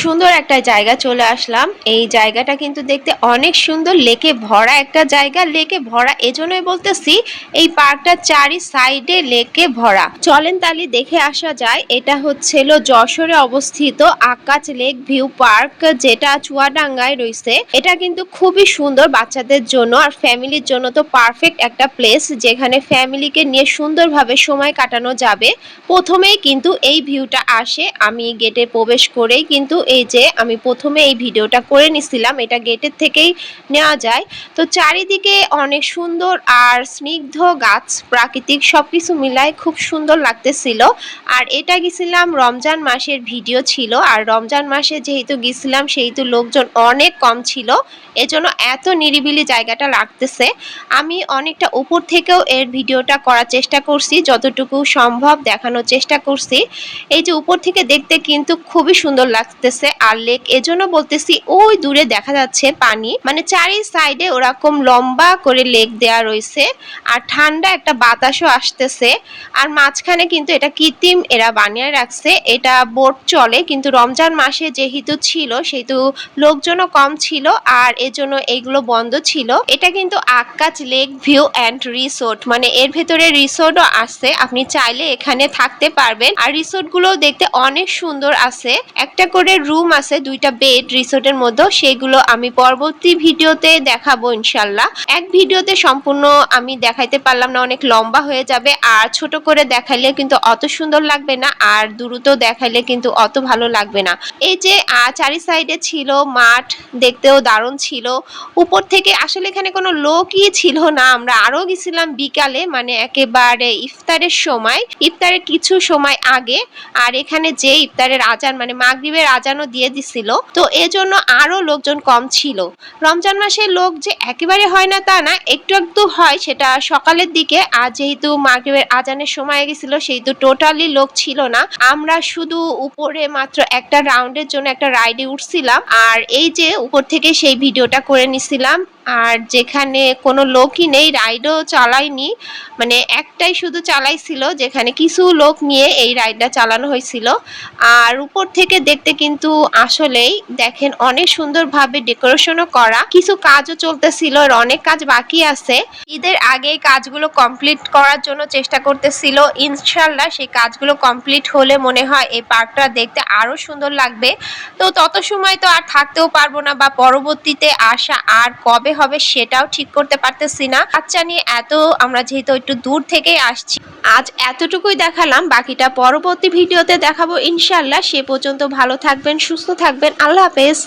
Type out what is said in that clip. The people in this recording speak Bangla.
সুন্দর একটা জায়গা চলে আসলাম। এই জায়গাটা কিন্তু দেখতে অনেক সুন্দর, লেকে ভরা একটা জায়গা। লেকে ভরা এজন্যই বলতেছি, এই পার্কটার চারি সাইডে লেকে ভরা। চলেন তালি দেখে আসা যায়। এটা হচ্ছিল যশোরে অবস্থিত আকাশ লেক ভিউ পার্ক, যেটা চুয়াডাঙ্গায় রয়েছে। এটা কিন্তু খুবই সুন্দর বাচ্চাদের জন্য আর ফ্যামিলির জন্য তো পারফেক্ট একটা প্লেস, যেখানে ফ্যামিলিকে নিয়ে সুন্দরভাবে সময় কাটানো যাবে। প্রথমেই কিন্তু এই ভিউটা আসে। আমি গেটে প্রবেশ করেই কিন্তু এই যে আমি প্রথমে এই ভিডিওটা করে নিছিলাম, এটা গেটের থেকেই নেওয়া যায়। তো চারিদিকে অনেক সুন্দর আর স্নিগ্ধ গাছ, প্রাকৃতিক সবকিছু মিলায় খুব সুন্দর লাগতেছিল। আর এটা গেছিলাম রমজান মাসের ভিডিও ছিল, আর রমজান মাসে যেহেতু গেছিলাম সেহেতু লোকজন অনেক কম ছিল, এজন্য এত নিরিবিলি জায়গাটা লাগতেছে। আমি অনেকটা উপর থেকেও এর ভিডিওটা করার চেষ্টা করছি, যতটুকু সম্ভব দেখানোর চেষ্টা করছি। এই যে উপর থেকে দেখতে কিন্তু খুবই সুন্দর লাগতেছে। আর লেক এজন্য বলতেছি, ওই দূরে দেখা যাচ্ছে পানি, মানে চারি সাইডে ওরকম লম্বা করে লেক দেয়া রয়েছে, আর ঠান্ডা একটা বাতাসও আসতেছে। আর মাঝখানে কিন্তু এটা কৃত্রিম এরা বানিয়ে রাখছে, এটা বোট চলে, কিন্তু রমজান মাসে যেহেতু ছিল সেহেতু লোকজনও কম ছিল, আর এজন্য এইগুলো বন্ধ ছিল। এটা কিন্তু আকাশ লেক ভিউ অ্যান্ড রিসোর্ট, মানে এর ভেতরে রিসোর্টও আছে, আপনি চাইলে এখানে থাকতে পারবেন। আর রিসোর্ট গুলো দেখতে অনেক সুন্দর আছে, একটা করে রুম আছে, 2টা বেড রিসোর্টের মধ্যে। সেগুলো আমি পরবর্তী ভিডিওতে দেখাবো ইনশাল্লাহ। এক ভিডিওতে সম্পূর্ণ আমি দেখাইতে পারলাম না, অনেক লম্বা হয়ে যাবে, আর ছোট করে দেখাইলে কিন্তু অত সুন্দর লাগবে না, আর দ্রুত দেখাইলে কিন্তু অত ভালো লাগবে না। এই যে চারি সাইডে ছিল মাঠ, দেখতেও দারুণ ছিল। উপর থেকে আসলে এখানে কোনো লোকই ছিল না। আমরা আরো গেছিলাম বিকালে, মানে একেবারে ইফতারের সময়, ইফতারের কিছু সময় আগে। আর এখানে যে ইফতারের আজান, মানে মাগরিবের আজানও দিয়ে দিছিল, তো এজন্য আরো লোকজন কম ছিল। রমজান মাসে লোক যে একেবারে হয় না তা না, একটু একটু হয়, সেটা সকালের দিকে। আর যেহেতু মাগরিবের আজানের সময় গেছিল সেহেতু টোটালি লোক ছিল না। আমরা শুধু উপরে মাত্র একটা রাউন্ডের জন্য একটা রাইডে উঠছিলাম, আর এই যে উপর থেকে সেই ভিডিওটা করে নিছিলাম। আর যেখানে কোনো লোকই নেই, রাইডও চালায়নি, মানে একটাই শুধু চালাইছিল, যেখানে কিছু লোক নিয়ে এই রাইডটা চালানো হয়েছিল। আর উপর থেকে দেখতে কিন্তু আসলেই দেখেন অনেক সুন্দরভাবে ডেকোরেশনও করা, কিছু কাজও চলতেছিল, আর অনেক কাজ বাকি আছে। ঈদের আগে কাজগুলো কমপ্লিট করার জন্য চেষ্টা করতেছিল, ইনশাল্লাহ সেই কাজগুলো কমপ্লিট হলে মনে হয় এই পার্কটা দেখতে আরো সুন্দর লাগবে। তো তত সময় তো আর থাকতেও পারবো না, বা পরবর্তীতে আসা আর কবে হবে সেটাও ঠিক করতে পারতেছি না। বাচ্চা নিয়ে আমরা যেহেতু একটু দূর থেকেই আসছি, আজ এতটুকুই দেখালাম, বাকিটা পরবর্তী ভিডিওতে দেখাবো ইনশাল্লাহ। সে পর্যন্ত ভালো থাকবেন, সুস্থ থাকবেন, আল্লাহ হাফেজ।